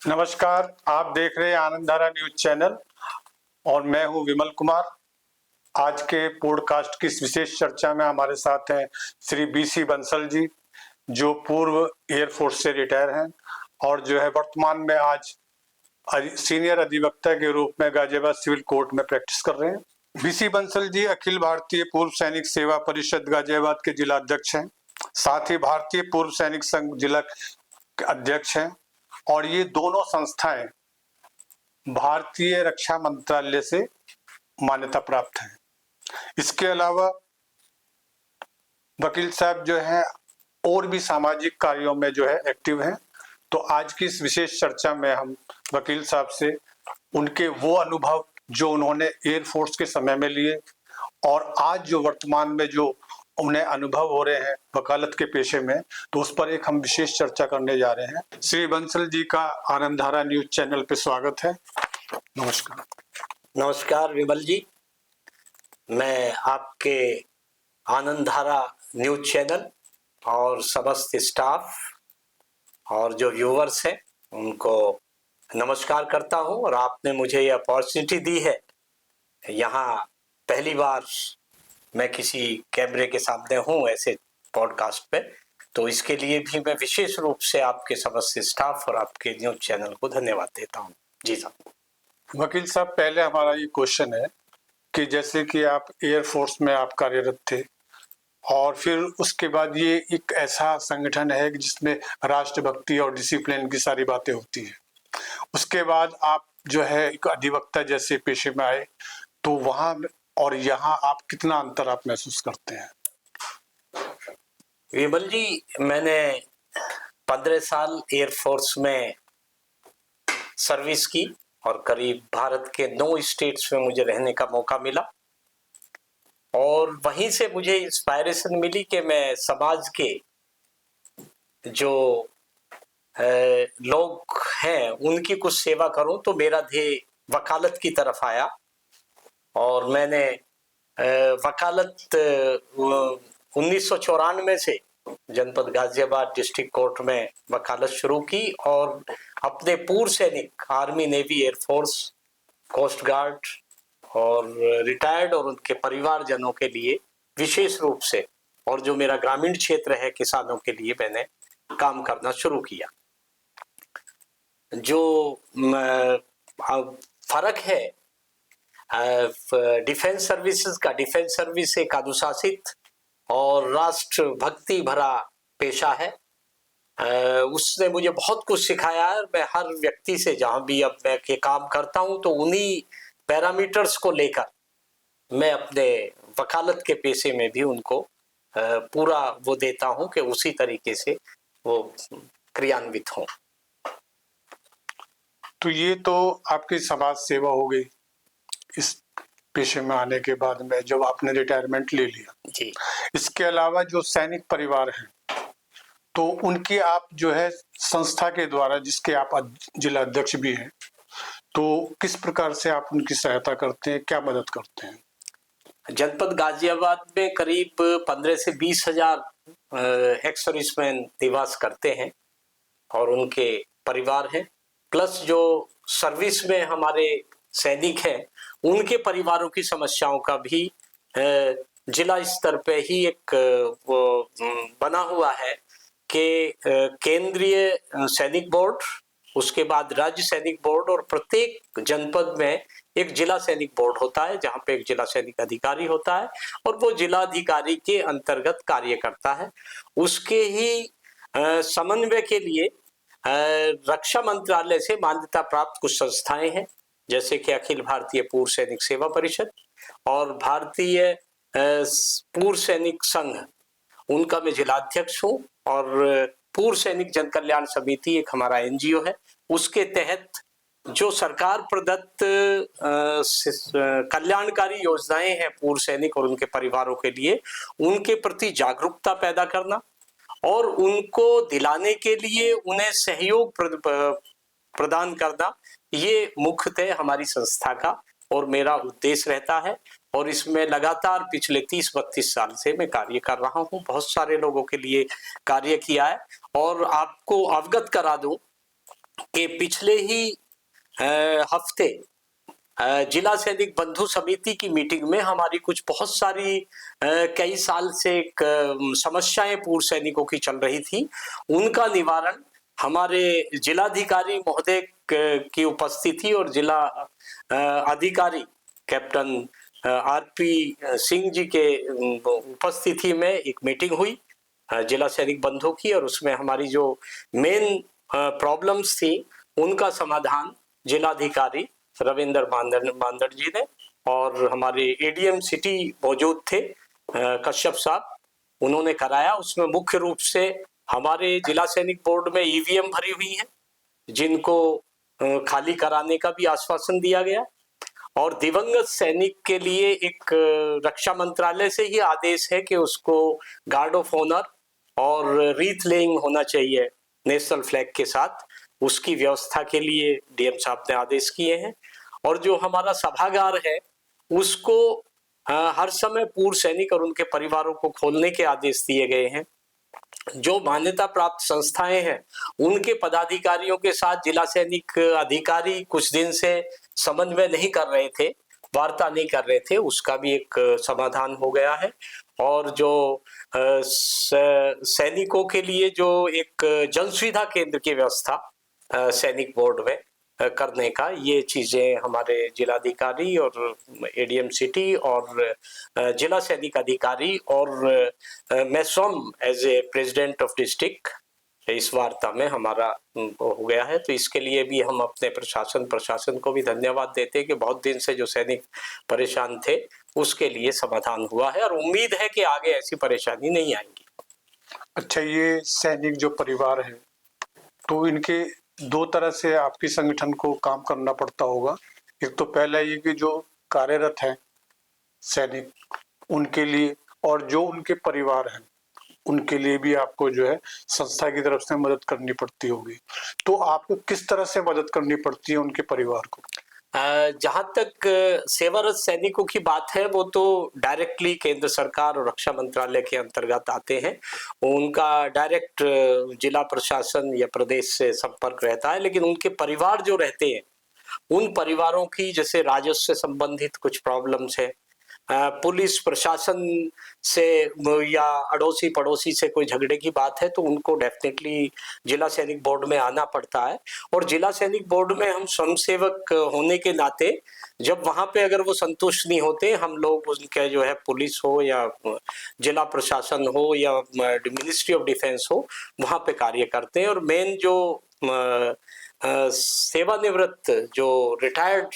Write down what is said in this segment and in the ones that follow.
नमस्कार, आप देख रहे हैं आनंदधारा न्यूज चैनल और मैं हूं विमल कुमार। आज के पॉडकास्ट की इस विशेष चर्चा में हमारे साथ हैं श्री बीसी बंसल जी, जो पूर्व एयरफोर्स से रिटायर हैं और जो है वर्तमान में आज सीनियर अधिवक्ता के रूप में गाजियाबाद सिविल कोर्ट में प्रैक्टिस कर रहे हैं। बीसी बंसल जी अखिल भारतीय पूर्व सैनिक सेवा परिषद गाजियाबाद के जिला अध्यक्ष हैं, साथ ही भारतीय पूर्व सैनिक संघ जिला अध्यक्ष हैं और ये दोनों संस्थाएं भारतीय रक्षा मंत्रालय से मान्यता प्राप्त हैं। इसके अलावा वकील साहब जो हैं और भी सामाजिक कार्यों में जो है एक्टिव हैं। तो आज की इस विशेष चर्चा में हम वकील साहब से उनके वो अनुभव जो उन्होंने एयरफोर्स के समय में लिए और आज जो वर्तमान में जो उन्हें अनुभव हो रहे हैं वकालत के पेशे में, तो उस पर एक हम विशेष चर्चा करने जा रहे हैं। श्री बंसल जी का आनंदधारा न्यूज चैनल पे स्वागत है। नमस्कार। नमस्कार विमल जी, मैं आपके आनंदधारा न्यूज चैनल और समस्त स्टाफ और जो व्यूअर्स हैं उनको नमस्कार करता हूं। और आपने मुझे ये अपॉर्चुनिटी दी है, यहाँ पहली बार मैं किसी कैमरे के सामने हूँ ऐसे पॉडकास्ट पे, तो इसके लिए भी मैं विशेष रूप से आपके समस्त स्टाफ और आपके न्यूज चैनल को धन्यवाद देता हूँ। जी साहब। वकील साहब, पहले हमारा ये क्वेश्चन है कि जैसे कि आप एयरफोर्स में आप कार्यरत थे और फिर उसके बाद ये एक ऐसा संगठन है जिसमें राष्ट्रभक्ति और डिसिप्लिन की सारी बातें होती है। उसके बाद आप जो है एक अधिवक्ता जैसे पेशे में आए, तो वहां और यहाँ आप कितना अंतर आप महसूस करते हैं? विमल जी, मैंने 15 साल एयरफोर्स में सर्विस की और करीब भारत के 9 स्टेट्स में मुझे रहने का मौका मिला और वहीं से मुझे इंस्पायरेशन मिली कि मैं समाज के जो लोग हैं उनकी कुछ सेवा करूं। तो मेरा ध्येय वकालत की तरफ आया और मैंने वकालत 1994 से जनपद गाजियाबाद डिस्ट्रिक्ट कोर्ट में वकालत शुरू की और अपने पूर्व सैनिक army, navy, air force, coast guard और रिटायर्ड और उनके परिवारजनों के लिए विशेष रूप से, और जो मेरा ग्रामीण क्षेत्र है किसानों के लिए, मैंने काम करना शुरू किया। जो फर्क है डिफेंस सर्विसेज का, डिफेंस सर्विस एक अनुशासित और राष्ट्र भक्ति भरा पेशा है। उसने मुझे बहुत कुछ सिखाया है। मैं हर व्यक्ति से जहां भी अब मैं के काम करता हूं तो उन्हीं पैरामीटर्स को लेकर मैं अपने वकालत के पेशे में भी उनको पूरा वो देता हूं कि उसी तरीके से वो क्रियान्वित हों। तो ये तो आपकी समाज सेवा हो गई इस पेशे में आने के बाद में, जब आपने रिटायरमेंट ले लिया जी। इसके अलावा जो सैनिक परिवार हैं, तो उनकी आप जो है संस्था के द्वारा, जिसके आप जिला अध्यक्ष भी हैं, तो किस प्रकार से आप उनकी सहायता करते हैं, क्या मदद करते हैं? जनपद गाजियाबाद में करीब 15 से 20 हजार एक्स सर्विसमैन निवास करते हैं और उनके परिवार हैं, प्लस जो सर्विस में हमारे सैनिक हैं उनके परिवारों की समस्याओं का भी जिला स्तर पे ही एक वो बना हुआ है कि केंद्रीय सैनिक बोर्ड, उसके बाद राज्य सैनिक बोर्ड और प्रत्येक जनपद में एक जिला सैनिक बोर्ड होता है जहां पे एक जिला सैनिक अधिकारी होता है और वो जिला अधिकारी के अंतर्गत कार्य करता है। उसके ही समन्वय के लिए रक्षा मंत्रालय से मान्यता प्राप्त कुछ संस्थाएं हैं, जैसे कि अखिल भारतीय पूर्व सैनिक सेवा परिषद और भारतीय पूर्व सैनिक संघ, उनका मैं जिलाध्यक्ष हूँ। और पूर्व सैनिक जन कल्याण समिति एक हमारा एनजीओ है, उसके तहत जो सरकार प्रदत्त कल्याणकारी योजनाएं हैं पूर्व सैनिक और उनके परिवारों के लिए, उनके प्रति जागरूकता पैदा करना और उनको दिलाने के लिए उन्हें सहयोग प्रदान करना, ये मुख्यतः हमारी संस्था का और मेरा उद्देश्य रहता है। और इसमें लगातार पिछले 30-32 साल से मैं कार्य कर रहा हूँ। बहुत सारे लोगों के लिए कार्य किया है और आपको अवगत करा दूं कि पिछले ही हफ्ते जिला सैनिक बंधु समिति की मीटिंग में हमारी कुछ बहुत सारी कई साल से एक समस्याएं पूर्व सैनिकों की चल रही थी, उनका निवारण हमारे जिलाधिकारी महोदय की उपस्थिति और जिला अधिकारी कैप्टन आरपी सिंह जी के उपस्थिति में एक मीटिंग हुई जिला सैनिक बंधु की, और उसमें हमारी जो मेन प्रॉब्लम्स थी उनका समाधान जिलाधिकारी रविंद्र मांदड़ जी ने, और हमारे एडीएम सिटी मौजूद थे कश्यप साहब, उन्होंने कराया। उसमें मुख्य रूप से हमारे जिला सैनिक बोर्ड में ईवीएम भरी हुई है जिनको खाली कराने का भी आश्वासन दिया गया, और दिवंगत सैनिक के लिए एक रक्षा मंत्रालय से ही आदेश है कि उसको गार्ड ऑफ ऑनर और रीथ लेइंग होना चाहिए नेशनल फ्लैग के साथ, उसकी व्यवस्था के लिए डीएम साहब ने आदेश किए हैं। और जो हमारा सभागार है उसको हर समय पूर्व सैनिक और उनके परिवारों को खोलने के आदेश दिए गए हैं। जो मान्यता प्राप्त संस्थाएं हैं उनके पदाधिकारियों के साथ जिला सैनिक अधिकारी कुछ दिन से समन्वय नहीं कर रहे थे, वार्ता नहीं कर रहे थे, उसका भी एक समाधान हो गया है। और जो सैनिकों के लिए जो एक जन सुविधा केंद्र की व्यवस्था सैनिक बोर्ड में करने का, ये चीजें हमारे जिलाधिकारी और एडीएम सिटी और जिला सैनिक अधिकारी और मैं स्वयं as a president of district इस वार्ता में हमारा हो गया है। तो इसके लिए भी हम अपने प्रशासन को भी धन्यवाद देते हैं कि बहुत दिन से जो सैनिक परेशान थे उसके लिए समाधान हुआ है, और उम्मीद है कि आगे ऐसी परेशानी नहीं आएगी। अच्छा, ये सैनिक जो परिवार है तो इनके दो तरह से आपके संगठन को काम करना पड़ता होगा। एक तो पहला ये कि जो कार्यरत है सैनिक उनके लिए, और जो उनके परिवार हैं उनके लिए भी आपको जो है संस्था की तरफ से मदद करनी पड़ती होगी। तो आपको किस तरह से मदद करनी पड़ती है उनके परिवार को? जहां तक सेवारत सैनिकों की बात है वो तो डायरेक्टली केंद्र सरकार और रक्षा मंत्रालय के अंतर्गत आते हैं, उनका डायरेक्ट जिला प्रशासन या प्रदेश से संपर्क रहता है। लेकिन उनके परिवार जो रहते हैं उन परिवारों की जैसे राजस्व से संबंधित कुछ प्रॉब्लम्स है, पुलिस प्रशासन से या अड़ोसी पड़ोसी से कोई झगड़े की बात है तो उनको डेफिनेटली जिला सैनिक बोर्ड में आना पड़ता है। और जिला सैनिक बोर्ड में हम स्वयंसेवक होने के नाते जब वहां पे अगर वो संतुष्ट नहीं होते, हम लोग उनके जो है पुलिस हो या जिला प्रशासन हो या मिनिस्ट्री ऑफ डिफेंस हो, वहां पे कार्य करते हैं। और मेन जो सेवानिवृत्त जो रिटायर्ड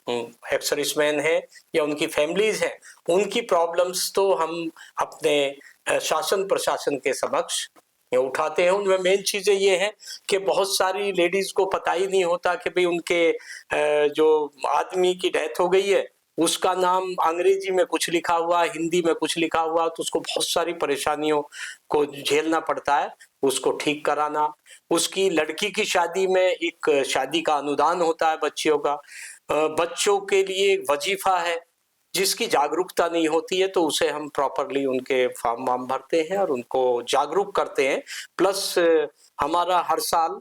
एक्स-सर्विसमैन है या उनकी फैमिलीज हैं, उनकी प्रॉब्लम्स तो हम अपने शासन प्रशासन के समक्ष उठाते हैं। उनमें मेन चीजें ये हैं कि बहुत सारी लेडीज को पता ही नहीं होता कि भाई उनके जो आदमी की डेथ हो गई है उसका नाम अंग्रेजी में कुछ लिखा हुआ, हिंदी में कुछ लिखा हुआ, तो उसको बहुत सारी परेशानियों को झेलना पड़ता है, उसको ठीक कराना। उसकी लड़की की शादी में एक शादी का अनुदान होता है बच्चियों का, बच्चों के लिए वजीफा है जिसकी जागरूकता नहीं होती है, तो उसे हम प्रॉपरली उनके फॉर्म वार्म भरते हैं और उनको जागरूक करते हैं। प्लस हमारा हर साल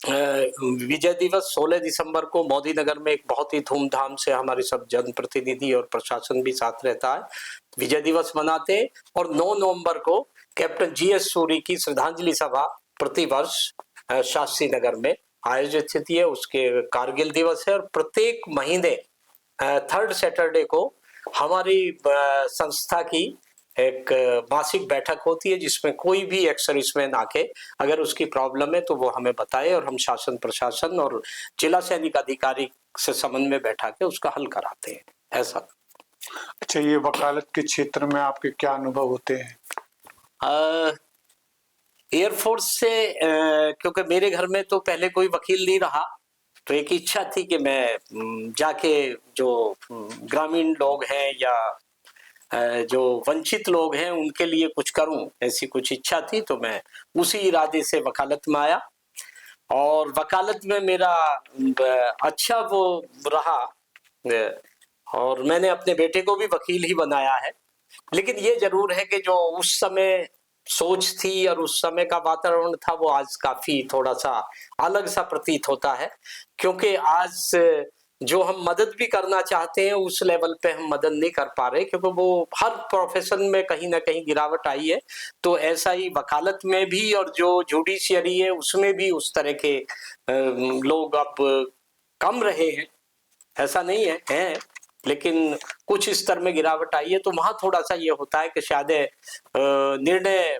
विजय दिवस 16 दिसंबर को मोदी नगर में एक बहुत ही धूमधाम से हमारे सब जनप्रतिनिधि और प्रशासन भी साथ रहता है, विजय दिवस मनाते हैं। और 9 नवंबर को कैप्टन जीएस सूरी की श्रद्धांजलि सभा प्रतिवर्ष शास्त्री नगर में आयोजित होती है, उसके कारगिल दिवस है। और प्रत्येक महीने 3rd सैटरडे को हमारी संस्था की एक मासिक बैठक होती है जिसमें कोई भी एक्स सर्विसमैन आके अगर उसकी प्रॉब्लम है तो वो हमें बताए और हम शासन प्रशासन और जिला सैनिक अधिकारी से समन्वय बैठा के उसका हल कराते हैं, ऐसा। अच्छा, ये वकालत के क्षेत्र में आपके क्या अनुभव होते हैं? एयरफोर्स से क्योंकि मेरे घर में तो पहले कोई वकील नहीं रहा, तो एक इच्छा थी कि मैं जाके जो ग्रामीण लोग हैं या जो वंचित लोग हैं उनके लिए कुछ करूं, ऐसी कुछ इच्छा थी। तो मैं उसी इरादे से वकालत में आया और वकालत में मेरा अच्छा वो रहा और मैंने अपने बेटे को भी वकील ही बनाया है। लेकिन ये जरूर है कि जो उस समय सोच थी और उस समय का वातावरण था वो आज काफी थोड़ा सा अलग सा प्रतीत होता है, क्योंकि आज जो हम मदद भी करना चाहते हैं उस लेवल पे हम मदद नहीं कर पा रहे, क्योंकि वो हर प्रोफेशन में कहीं ना कहीं गिरावट आई है। तो ऐसा ही वकालत में भी और जो जुडिशियरी है उसमें भी उस तरह के लोग अब कम रहे हैं, ऐसा नहीं है, लेकिन कुछ स्तर में गिरावट आई है। तो वहां थोड़ा सा ये होता है कि शायद निर्णय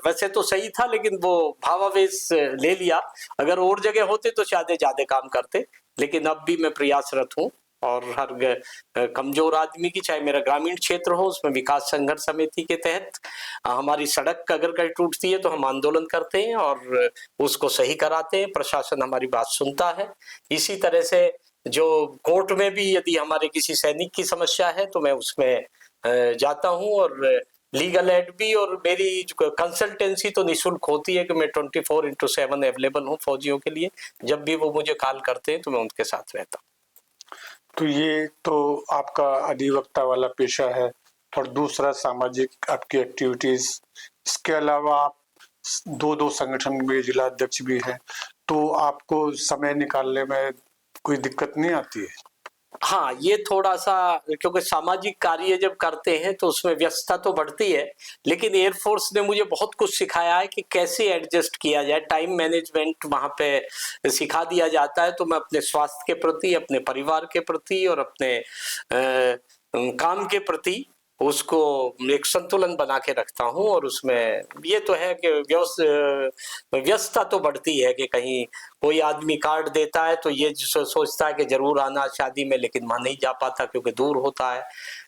वैसे तो सही था लेकिन वो भावावेश ले लिया, अगर और जगह होते तो शायद ज्यादा काम करते। लेकिन अब भी मैं प्रयासरत हूँ और हर कमजोर आदमी की, चाहे मेरा ग्रामीण क्षेत्र हो, उसमें विकास संघर्ष समिति के तहत हमारी सड़क अगर कहीं टूटती है तो हम आंदोलन करते हैं और उसको सही कराते हैं, प्रशासन हमारी बात सुनता है। इसी तरह से जो कोर्ट में भी यदि हमारे किसी सैनिक की समस्या है तो मैं उसमें जाता हूं, और लीगल एड भी, और मेरी कंसल्टेंसी तो निःशुल्क होती है कि मैं 24/7 अवेलेबल हूं फौजियों के लिए। जब भी वो मुझे कॉल करते हैं तो मैं उनके साथ रहता हूं। तो ये तो आपका अधिवक्ता वाला पेशा है, और दूसरा सामाजिक आपकी एक्टिविटीज, इसके अलावा आप दो संगठन में जिला अध्यक्ष भी हैं, तो आपको समय निकालने में कोई दिक्कत नहीं आती है? हाँ, ये थोड़ा सा, क्योंकि सामाजिक कार्य जब करते हैं तो उसमें व्यस्तता तो बढ़ती है, लेकिन एयरफोर्स ने मुझे बहुत कुछ सिखाया है कि कैसे एडजस्ट किया जाए, टाइम मैनेजमेंट वहां पे सिखा दिया जाता है। तो मैं अपने स्वास्थ्य के प्रति, अपने परिवार के प्रति और अपने काम के प्रति उसको एक संतुलन बना के रखता हूं, और उसमें ये तो है कि व्यस्तता तो बढ़ती है कि कहीं कोई आदमी कार्ड देता है तो ये सोचता है कि जरूर आना शादी में, लेकिन वहां नहीं जा पाता क्योंकि दूर होता है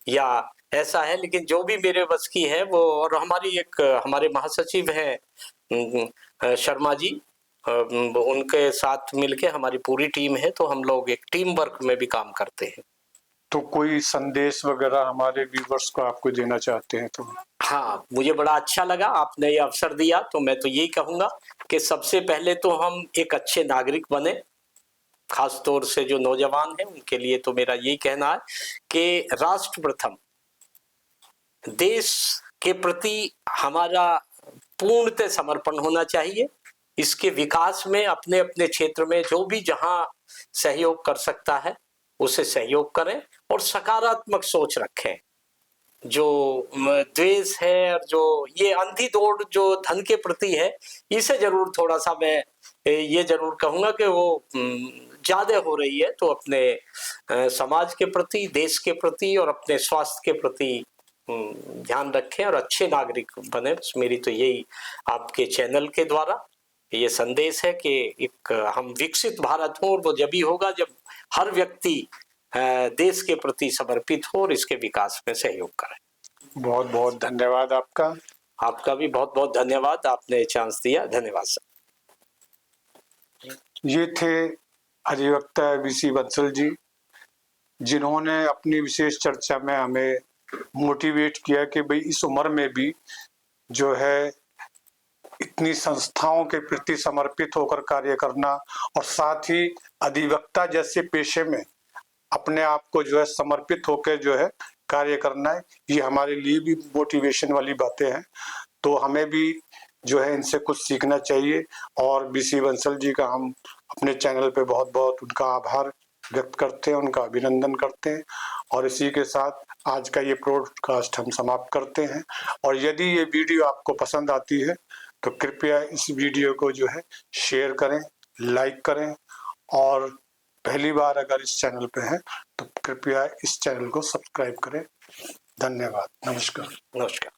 या ऐसा है। लेकिन जो भी मेरे बस की है वो, और हमारे महासचिव हैं शर्मा जी, उनके साथ मिलके हमारी पूरी टीम है, तो हम लोग एक टीम वर्क में भी काम करते हैं। तो कोई संदेश वगैरह हमारे व्यूवर्स को आपको देना चाहते हैं तो? हाँ, मुझे बड़ा अच्छा लगा आपने ये अवसर दिया, तो मैं तो यही कहूंगा कि सबसे पहले तो हम एक अच्छे नागरिक बने, खास तौर से जो नौजवान हैं उनके लिए तो मेरा यही कहना है कि राष्ट्र प्रथम, देश के प्रति हमारा पूर्णतः समर्पण होना चाहिए। इसके विकास में अपने अपने क्षेत्र में जो भी जहां सहयोग कर सकता है उसे सहयोग करें, और सकारात्मक सोच रखें। जो द्वेष है और जो ये अंधी दौड़ जो धन के प्रति है, इसे जरूर थोड़ा सा मैं ये जरूर कहूंगा कि वो ज्यादा हो रही है। तो अपने समाज के प्रति, देश के प्रति और अपने स्वास्थ्य के प्रति ध्यान रखें और अच्छे नागरिक बने। मेरी तो यही आपके चैनल के द्वारा ये संदेश है कि एक हम विकसित भारत हो, और वो जब ही होगा जब हर व्यक्ति देश के प्रति समर्पित हो और इसके विकास में सहयोग करे। बहुत बहुत धन्यवाद आपका। आपका भी बहुत बहुत धन्यवाद, आपने चांस दिया, धन्यवाद सर। ये थे अधिवक्ता बीसी बंसल जी, जिन्होंने अपनी विशेष चर्चा में हमें मोटिवेट किया कि भाई इस उम्र में भी जो है इतनी संस्थाओं के प्रति समर्पित होकर कार्य करना, और साथ ही अधिवक्ता जैसे पेशे में अपने आप को जो है समर्पित होकर जो है कार्य करना है, ये हमारे लिए भी मोटिवेशन वाली बातें हैं। तो हमें भी जो है इनसे कुछ सीखना चाहिए, और बीसी बंसल जी का हम अपने चैनल पे बहुत बहुत उनका आभार व्यक्त करते हैं, उनका अभिनंदन करते हैं। और इसी के साथ आज का ये ब्रॉडकास्ट हम समाप्त करते हैं। और यदि ये वीडियो आपको पसंद आती है तो कृपया इस वीडियो को जो है शेयर करें, लाइक करें, और पहली बार अगर इस चैनल पे हैं तो कृपया इस चैनल को सब्सक्राइब करें। धन्यवाद। नमस्कार। नमस्कार।